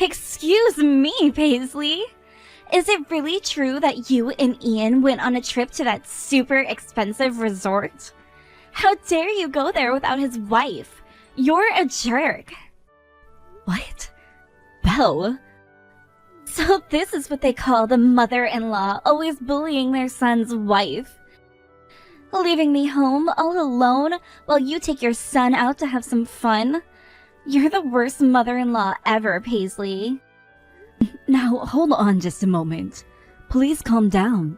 Excuse me, Paisley. Is it really true that you and Ian went on a trip to that super expensive resort? How dare you go there without his wife? You're a jerk. What? Belle? So this is what they call the mother-in-law always bullying their son's wife. Leaving me home all alone while you take your son out to have some fun? You're the worst mother-in-law ever, Paisley. Now, hold on just a moment. Please calm down.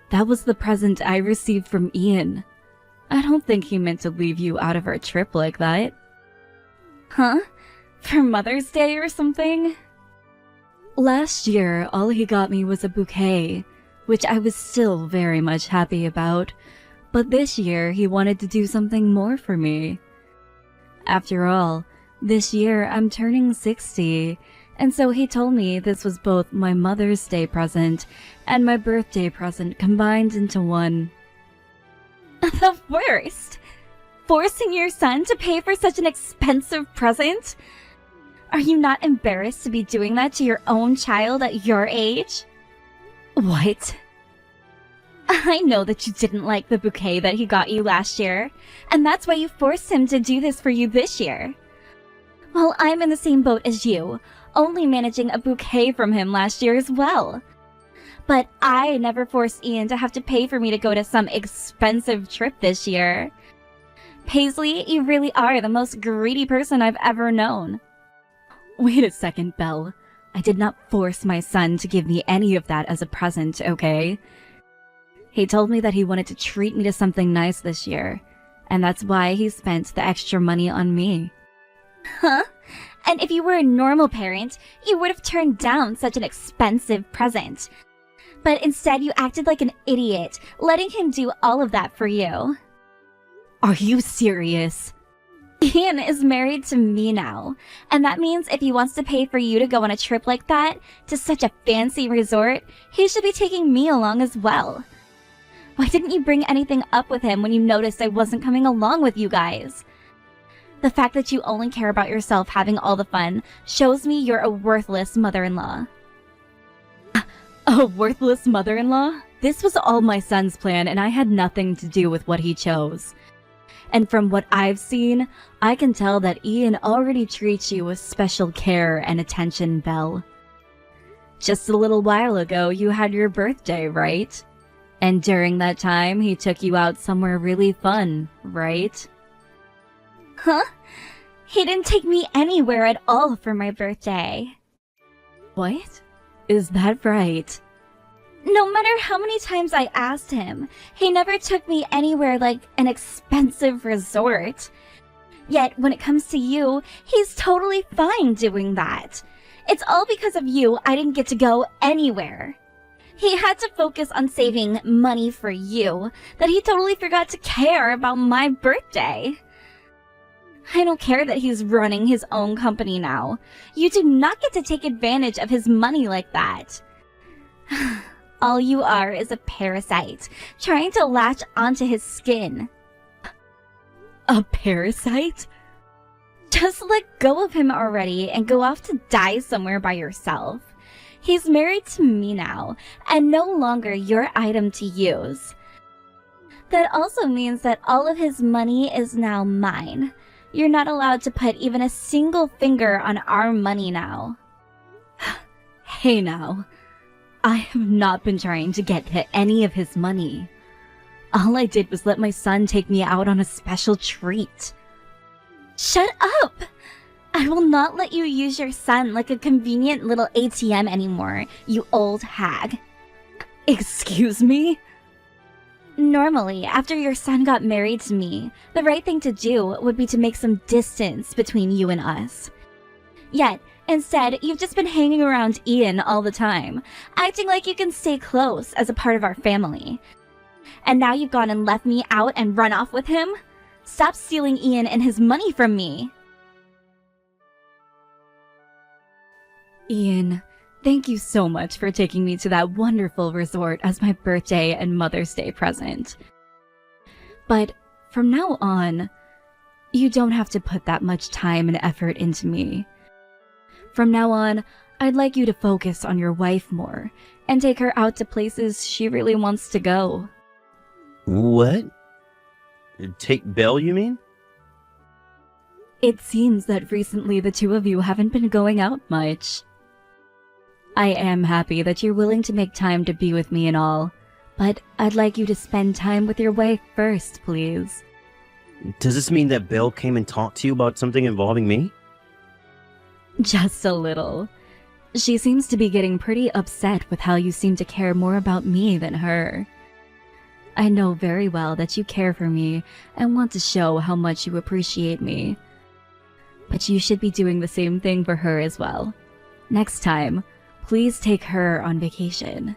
That was the present I received from Ian. I don't think he meant to leave you out of our trip like that. Huh? For Mother's Day or something? Last year, all he got me was a bouquet, which I was still very much happy about. But this year, he wanted to do something more for me. After all, this year I'm turning 60, and so he told me this was both my Mother's Day present and my birthday present combined into one. The worst! Forcing your son to pay for such an expensive present? Are you not embarrassed to be doing that to your own child at your age? What? I know that you didn't like the bouquet that he got you last year, and that's why you forced him to do this for you this year. Well, I'm in the same boat as you, only managing a bouquet from him last year as well. But I never forced Ian to have to pay for me to go to some expensive trip this year. Paisley, you really are the most greedy person I've ever known. Wait a second, Belle. I did not force my son to give me any of that as a present, okay? He told me that he wanted to treat me to something nice this year, and that's why he spent the extra money on me. Huh? And if you were a normal parent, you would have turned down such an expensive present. But instead you acted like an idiot, letting him do all of that for you. Are you serious? Ian is married to me now, and that means if he wants to pay for you to go on a trip like that, to such a fancy resort, he should be taking me along as well. Why didn't you bring anything up with him when you noticed I wasn't coming along with you guys? The fact that you only care about yourself having all the fun shows me you're a worthless mother-in-law. A worthless mother-in-law? This was all my son's plan, and I had nothing to do with what he chose. And from what I've seen, I can tell that Ian already treats you with special care and attention, Belle. Just a little while ago, you had your birthday, right? And during that time, he took you out somewhere really fun, right? Huh? He didn't take me anywhere at all for my birthday. What? Is that right? No matter how many times I asked him, he never took me anywhere like an expensive resort. Yet when it comes to you, he's totally fine doing that. It's all because of you I didn't get to go anywhere. He had to focus on saving money for you, that he totally forgot to care about my birthday. I don't care that he's running his own company now. You do not get to take advantage of his money like that. All you are is a parasite, trying to latch onto his skin. A parasite? Just let go of him already and go off to die somewhere by yourself. He's married to me now, and no longer your item to use. That also means that all of his money is now mine. You're not allowed to put even a single finger on our money now. Hey now. I have not been trying to get to any of his money. All I did was let my son take me out on a special treat. Shut up! I will not let you use your son like a convenient little ATM anymore, you old hag. Excuse me? Normally, after your son got married to me, the right thing to do would be to make some distance between you and us. Yet, instead, you've just been hanging around Ian all the time, acting like you can stay close as a part of our family. And now you've gone and left me out and run off with him? Stop stealing Ian and his money from me! Ian, thank you so much for taking me to that wonderful resort as my birthday and Mother's Day present. But from now on, you don't have to put that much time and effort into me. From now on, I'd like you to focus on your wife more and take her out to places she really wants to go. What? Take Belle, you mean? It seems that recently the two of you haven't been going out much. I am happy that you're willing to make time to be with me and all, but I'd like you to spend time with your wife first, please. Does this mean that Belle came and talked to you about something involving me? Just a little. She seems to be getting pretty upset with how you seem to care more about me than her. I know very well that you care for me and want to show how much you appreciate me. But you should be doing the same thing for her as well. Next time, please take her on vacation.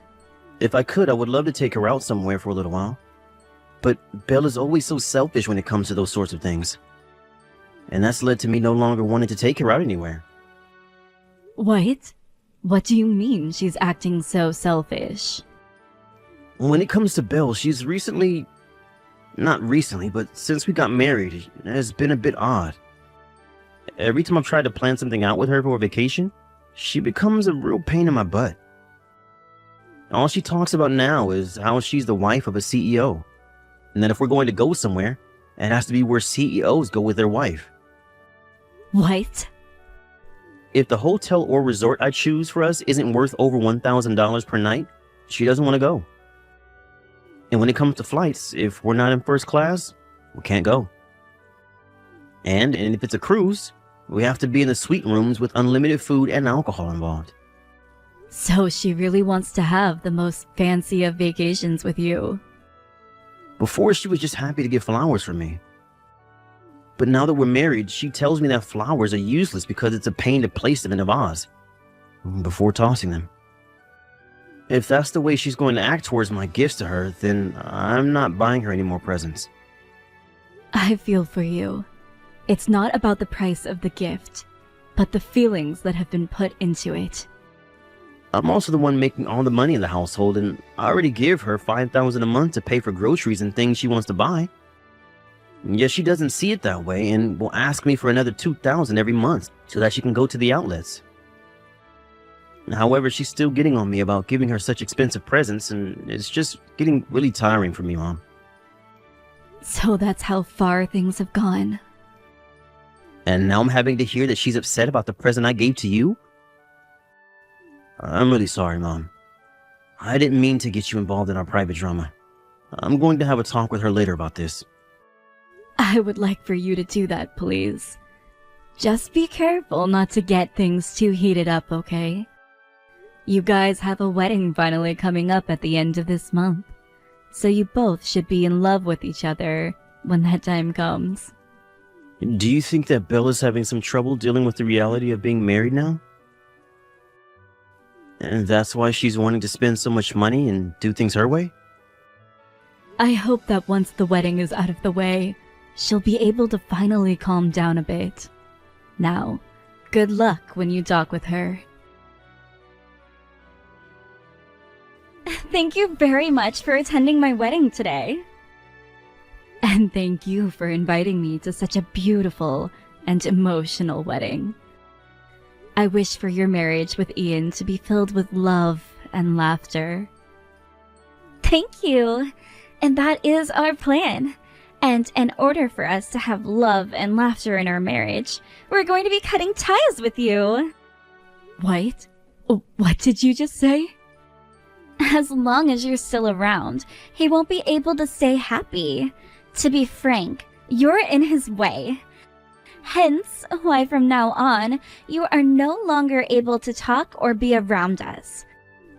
If I could, I would love to take her out somewhere for a little while. But Belle is always so selfish when it comes to those sorts of things. And that's led to me no longer wanting to take her out anywhere. What? What do you mean she's acting so selfish? When it comes to Belle, she's not recently, but since we got married, it has been a bit odd. Every time I've tried to plan something out with her for a vacation, she becomes a real pain in my butt. All she talks about now is how she's the wife of a CEO, and that if we're going to go somewhere, it has to be where CEOs go with their wife. What? If the hotel or resort I choose for us isn't worth over $1,000 per night, she doesn't want to go. And when it comes to flights, if we're not in first class, we can't go. And if it's a cruise, we have to be in the suite rooms with unlimited food and alcohol involved. So she really wants to have the most fancy of vacations with you. Before, she was just happy to get flowers for me. But now that we're married, she tells me that flowers are useless because it's a pain to place them in a vase before tossing them. If that's the way she's going to act towards my gifts to her, then I'm not buying her any more presents. I feel for you. It's not about the price of the gift, but the feelings that have been put into it. I'm also the one making all the money in the household, and I already give her $5,000 a month to pay for groceries and things she wants to buy. Yet she doesn't see it that way and will ask me for another $2,000 every month so that she can go to the outlets. However, she's still getting on me about giving her such expensive presents, and it's just getting really tiring for me, Mom. So that's how far things have gone. And now I'm having to hear that she's upset about the present I gave to you? I'm really sorry, Mom. I didn't mean to get you involved in our private drama. I'm going to have a talk with her later about this. I would like for you to do that, please. Just be careful not to get things too heated up, okay? You guys have a wedding finally coming up at the end of this month, so you both should be in love with each other when that time comes. Do you think that Bella's having some trouble dealing with the reality of being married now? And that's why she's wanting to spend so much money and do things her way? I hope that once the wedding is out of the way, she'll be able to finally calm down a bit. Now, good luck when you talk with her. Thank you very much for attending my wedding today. And thank you for inviting me to such a beautiful and emotional wedding. I wish for your marriage with Ian to be filled with love and laughter. Thank you. And that is our plan. And in order for us to have love and laughter in our marriage, we're going to be cutting ties with you. What? What did you just say? As long as you're still around, he won't be able to stay happy. To be frank, you're in his way. Hence, why from now on, you are no longer able to talk or be around us.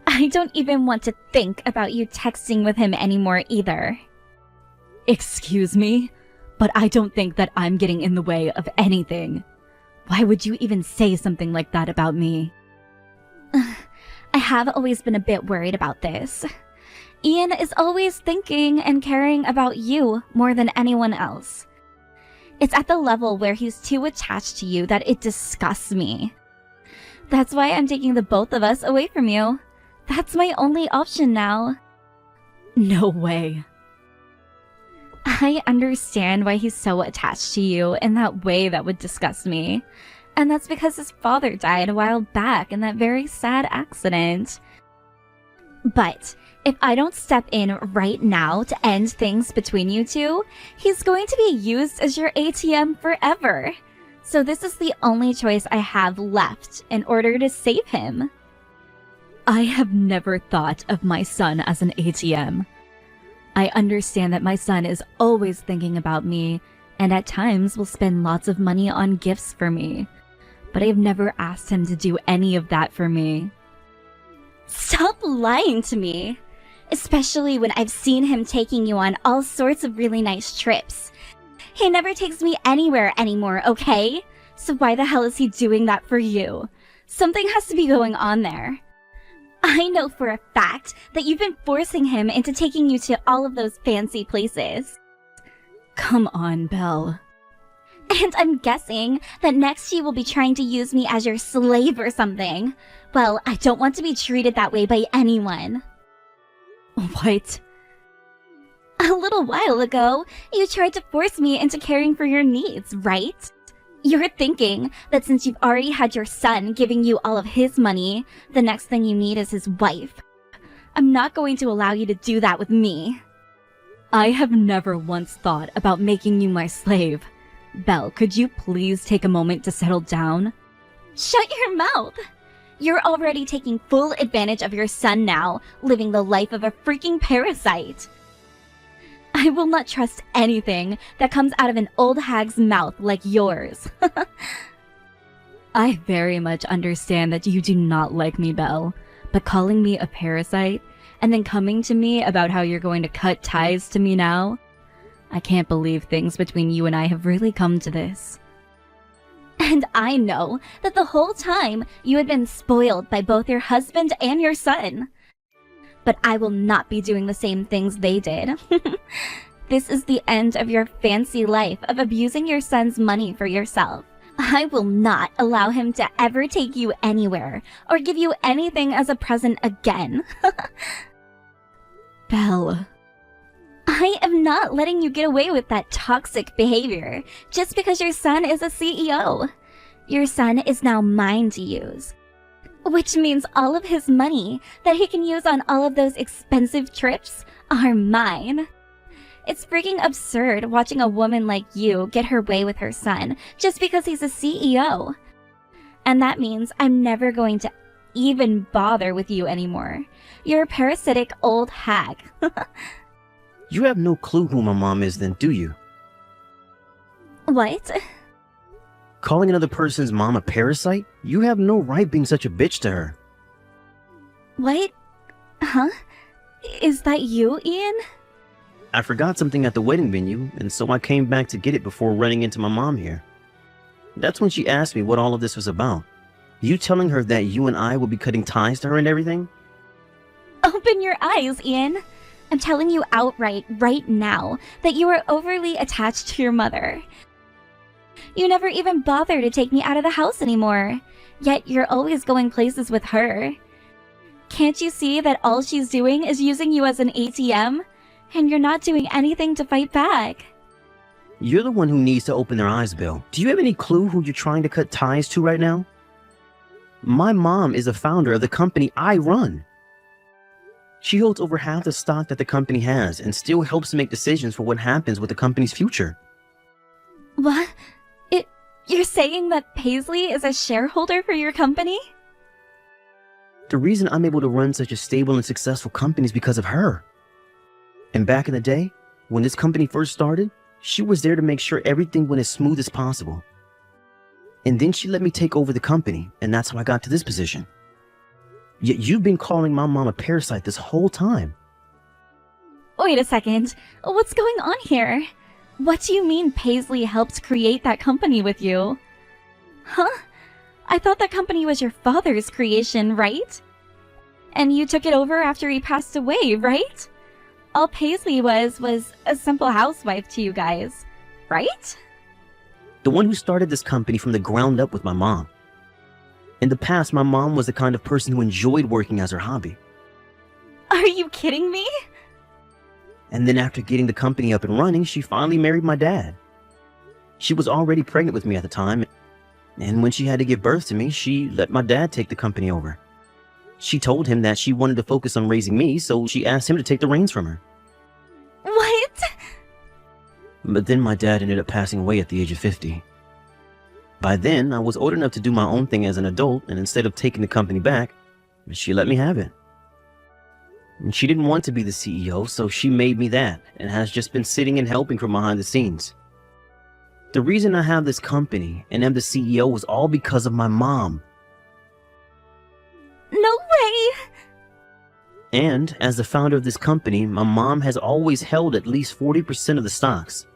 I don't even want to think about you texting with him anymore either. Excuse me, but I don't think that I'm getting in the way of anything. Why would you even say something like that about me? I have always been a bit worried about this. Ian is always thinking and caring about you more than anyone else. It's at the level where he's too attached to you that it disgusts me. That's why I'm taking the both of us away from you. That's my only option now. No way. I understand why he's so attached to you in that way that would disgust me. And that's because his father died a while back in that very sad accident. But if I don't step in right now to end things between you two, he's going to be used as your ATM forever. So this is the only choice I have left in order to save him. I have never thought of my son as an ATM. I understand that my son is always thinking about me and at times will spend lots of money on gifts for me. But I've never asked him to do any of that for me. Stop lying to me. Especially when I've seen him taking you on all sorts of really nice trips. He never takes me anywhere anymore, okay? So why the hell is he doing that for you? Something has to be going on there. I know for a fact that you've been forcing him into taking you to all of those fancy places. Come on, Belle. And I'm guessing that next you will be trying to use me as your slave or something. Well, I don't want to be treated that way by anyone. What? A little while ago, you tried to force me into caring for your needs, right? You're thinking that since you've already had your son giving you all of his money, the next thing you need is his wife. I'm not going to allow you to do that with me. I have never once thought about making you my slave. Belle, could you please take a moment to settle down? Shut your mouth! You're already taking full advantage of your son now, living the life of a freaking parasite. I will not trust anything that comes out of an old hag's mouth like yours. I very much understand that you do not like me, Belle, but calling me a parasite and then coming to me about how you're going to cut ties to me now? I can't believe things between you and I have really come to this. And I know that the whole time you had been spoiled by both your husband and your son. But I will not be doing the same things they did. This is the end of your fancy life of abusing your son's money for yourself. I will not allow him to ever take you anywhere or give you anything as a present again. Belle. I am not letting you get away with that toxic behavior just because your son is a CEO. Your son is now mine to use. Which means all of his money that he can use on all of those expensive trips are mine. It's freaking absurd watching a woman like you get her way with her son just because he's a CEO. And that means I'm never going to even bother with you anymore. You're a parasitic old hag. You have no clue who my mom is then, do you? What? Calling another person's mom a parasite? You have no right being such a bitch to her. What? Huh? Is that you, Ian? I forgot something at the wedding venue, and so I came back to get it before running into my mom here. That's when she asked me what all of this was about. You telling her that you and I will be cutting ties to her and everything? Open your eyes, Ian. I'm telling you outright right now that you are overly attached to your mother. You never even bother to take me out of the house anymore, yet you're always going places with her. Can't you see that all she's doing is using you as an ATM? And you're not doing anything to fight back. You're the one who needs to open their eyes, Bill. Do you have any clue who you're trying to cut ties to right now? My mom is the founder of the company I run. She holds over half the stock that the company has and still helps make decisions for what happens with the company's future. What? You're saying that Paisley is a shareholder for your company? The reason I'm able to run such a stable and successful company is because of her. And back in the day, when this company first started, she was there to make sure everything went as smooth as possible. And then she let me take over the company, and that's how I got to this position. Yet you've been calling my mom a parasite this whole time. Wait a second. What's going on here? What do you mean Paisley helped create that company with you? Huh? I thought that company was your father's creation, right? And you took it over after he passed away, right? All Paisley was a simple housewife to you guys, right? The one who started this company from the ground up with my mom. In the past, my mom was the kind of person who enjoyed working as her hobby. Are you kidding me? And then after getting the company up and running, she finally married my dad. She was already pregnant with me at the time, And when she had to give birth to me, she let my dad take the company over. She told him that she wanted to focus on raising me, so she asked him to take the reins from her. What? But then my dad ended up passing away at the age of 50. By then, I was old enough to do my own thing as an adult, and instead of taking the company back, she let me have it. And she didn't want to be the CEO, so she made me that, and has just been sitting and helping from behind the scenes. The reason I have this company and am the CEO was all because of my mom. No way! And as the founder of this company, my mom has always held at least 40% of the stocks.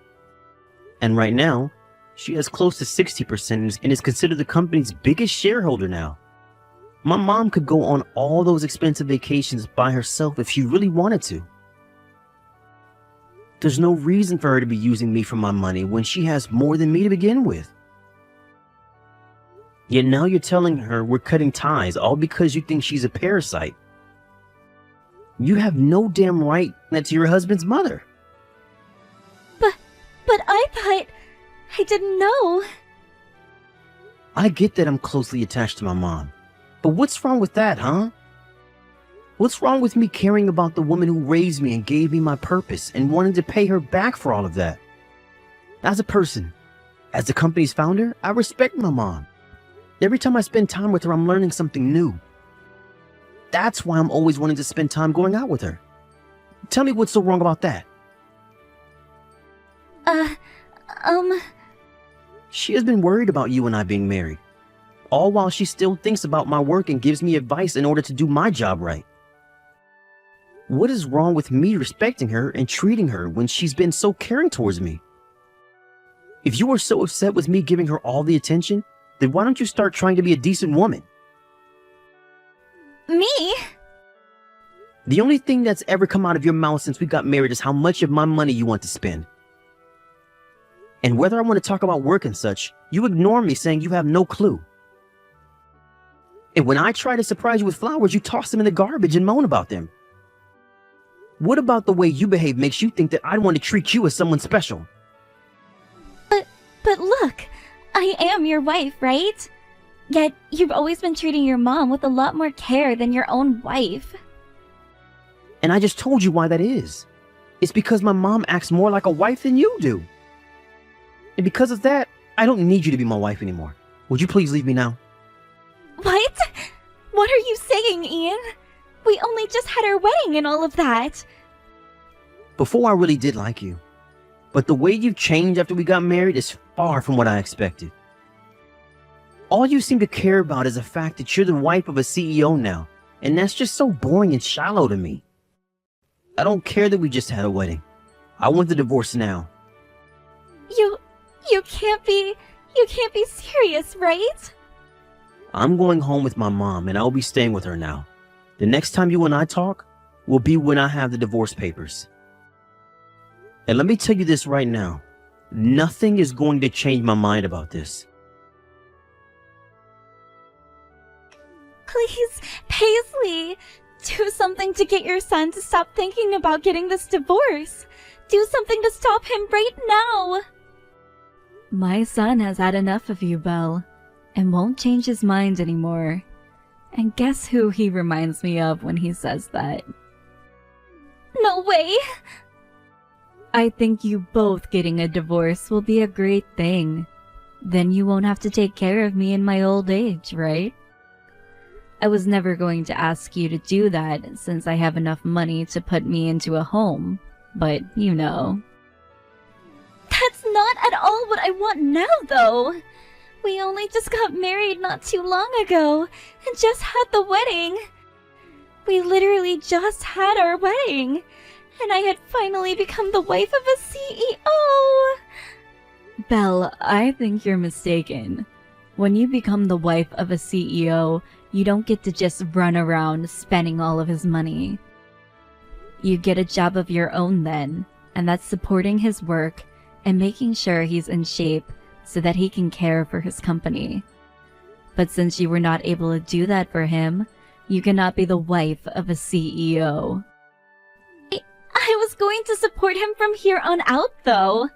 And right now, she has close to 60% and is considered the company's biggest shareholder now. My mom could go on all those expensive vacations by herself if she really wanted to. There's no reason for her to be using me for my money when she has more than me to begin with. Yet now you're telling her we're cutting ties all because you think she's a parasite. You have no damn right that's your husband's mother. But I thought... I didn't know. I get that I'm closely attached to my mom, but what's wrong with that, huh? What's wrong with me caring about the woman who raised me and gave me my purpose and wanting to pay her back for all of that? As a person, as the company's founder, I respect my mom. Every time I spend time with her, I'm learning something new. That's why I'm always wanting to spend time going out with her. Tell me what's so wrong about that? She has been worried about you and I being married, all while she still thinks about my work and gives me advice in order to do my job right. What is wrong with me respecting her and treating her when she's been so caring towards me? If you are so upset with me giving her all the attention, then why don't you start trying to be a decent woman? Me? The only thing that's ever come out of your mouth since we got married is how much of my money you want to spend. And whether I want to talk about work and such, you ignore me saying you have no clue. And when I try to surprise you with flowers, you toss them in the garbage and moan about them. What about the way you behave makes you think that I want to treat you as someone special? But look, I am your wife, right? Yet you've always been treating your mom with a lot more care than your own wife. And I just told you why that is. It's because my mom acts more like a wife than you do. And because of that, I don't need you to be my wife anymore. Would you please leave me now? What? What are you saying, Ian? We only just had our wedding and all of that. Before I really did like you. But the way you've changed after we got married is far from what I expected. All you seem to care about is the fact that you're the wife of a CEO now. And that's just so boring and shallow to me. I don't care that we just had a wedding. I want the divorce now. You can't be serious, right? I'm going home with my mom and I'll be staying with her now. The next time you and I talk will be when I have the divorce papers. And let me tell you this right now. Nothing is going to change my mind about this. Please, Paisley, do something to get your son to stop thinking about getting this divorce. Do something to stop him right now. My son has had enough of you, Belle, and won't change his mind anymore. And guess who he reminds me of when he says that? No way. I think you both getting a divorce will be a great thing. Then you won't have to take care of me in my old age, right? I was never going to ask you to do that since I have enough money to put me into a home, but you know. That's not at all what I want now, though. We only just got married not too long ago and just had the wedding. We literally just had our wedding, and I had finally become the wife of a CEO. Belle, I think you're mistaken. When you become the wife of a CEO, you don't get to just run around spending all of his money. You get a job of your own then, and that's supporting his work and making sure he's in shape so that he can care for his company. But since you were not able to do that for him, you cannot be the wife of a CEO. I was going to support him from here on out, though.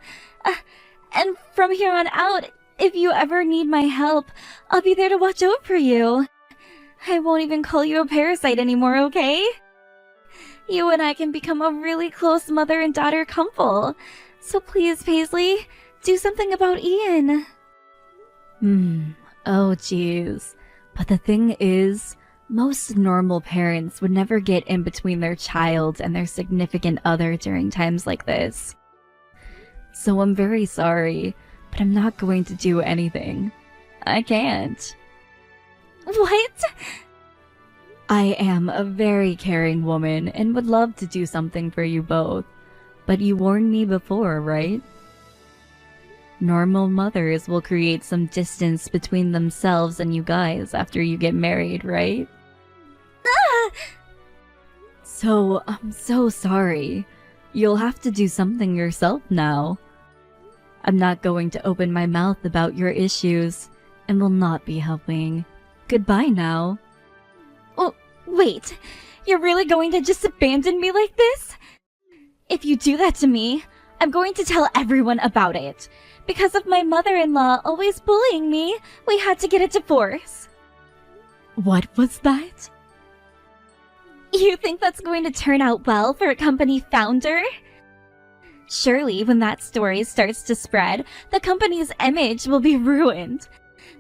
And from here on out, If you ever need my help, I'll be there to watch out for you. I won't even call you a parasite anymore, okay? You and I can become a really close mother and daughter couple. So please, Paisley, do something about Ian. Oh jeez. But the thing is, most normal parents would never get in between their child and their significant other during times like this. So I'm very sorry, but I'm not going to do anything. I can't. What? I am a very caring woman and would love to do something for you both. But you warned me before, right? Normal mothers will create some distance between themselves and you guys after you get married, right? So, I'm so sorry. You'll have to do something yourself now. I'm not going to open my mouth about your issues and will not be helping. Goodbye now. Oh, wait. You're really going to just abandon me like this? If you do that to me, I'm going to tell everyone about it. Because of my mother-in-law always bullying me, we had to get a divorce. What was that? You think that's going to turn out well for a company founder? Surely, when that story starts to spread, the company's image will be ruined.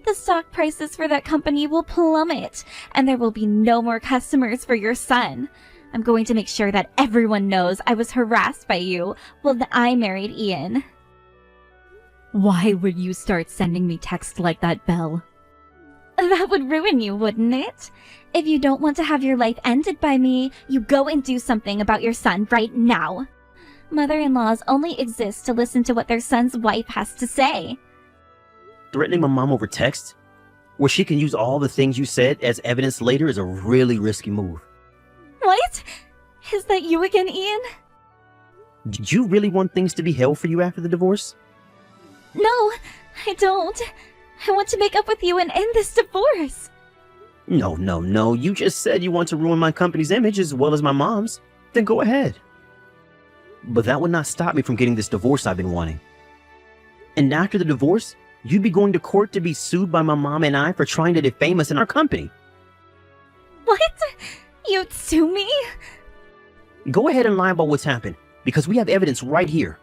The stock prices for that company will plummet, and there will be no more customers for your son. I'm going to make sure that everyone knows I was harassed by you when I married Ian. Why would you start sending me texts like that, Belle? That would ruin you, wouldn't it? If you don't want to have your life ended by me, you go and do something about your son right now. Mother-in-laws only exist to listen to what their son's wife has to say. Threatening my mom over text, where she can use all the things you said as evidence later, is a really risky move. What? Is that you again, Ian? Did you really want things to be hell for you after the divorce? No, I don't. I want to make up with you and end this divorce. No. You just said you want to ruin my company's image as well as my mom's. Then go ahead. But that would not stop me from getting this divorce I've been wanting. And after the divorce, you'd be going to court to be sued by my mom and I for trying to defame us in our company. What? You'd sue me? Go ahead and lie about what's happened, because we have evidence right here.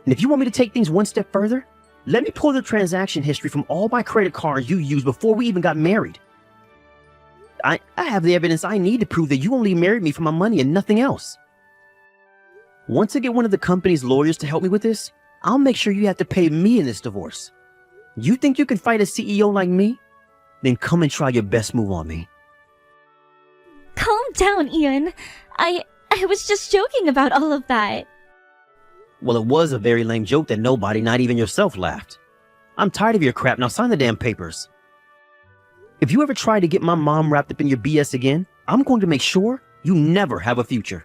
And if you want me to take things one step further, let me pull the transaction history from all my credit cards you used before we even got married. I have the evidence I need to prove that you only married me for my money and nothing else. Once I get one of the company's lawyers to help me with this, I'll make sure you have to pay me in this divorce. You think you can fight a CEO like me? Then come and try your best move on me. Calm down, Ian. I was just joking about all of that. Well, it was a very lame joke that nobody, not even yourself, laughed. I'm tired of your crap. Now sign the damn papers. If you ever try to get my mom wrapped up in your BS again, I'm going to make sure you never have a future.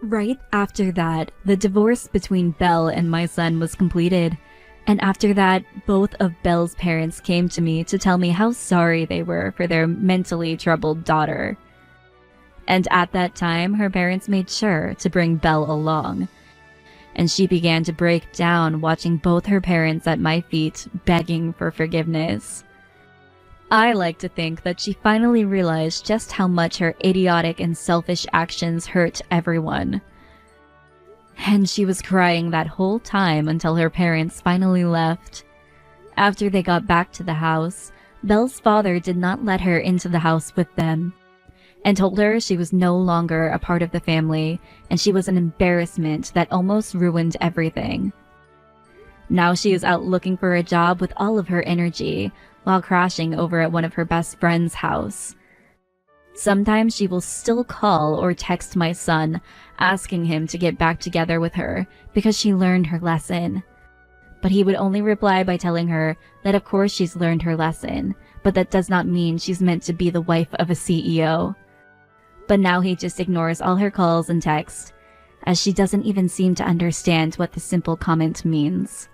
Right after that, the divorce between Belle and my son was completed. And after that, both of Belle's parents came to me to tell me how sorry they were for their mentally troubled daughter. And at that time, her parents made sure to bring Belle along. And she began to break down watching both her parents at my feet begging for forgiveness. I like to think that she finally realized just how much her idiotic and selfish actions hurt everyone. And she was crying that whole time until her parents finally left. After they got back to the house, Belle's father did not let her into the house with them, and told her she was no longer a part of the family, and she was an embarrassment that almost ruined everything. Now she is out looking for a job with all of her energy, while crashing over at one of her best friend's house. Sometimes she will still call or text my son, asking him to get back together with her because she learned her lesson. But he would only reply by telling her that of course she's learned her lesson, but that does not mean she's meant to be the wife of a CEO. But now he just ignores all her calls and texts, as she doesn't even seem to understand what the simple comment means.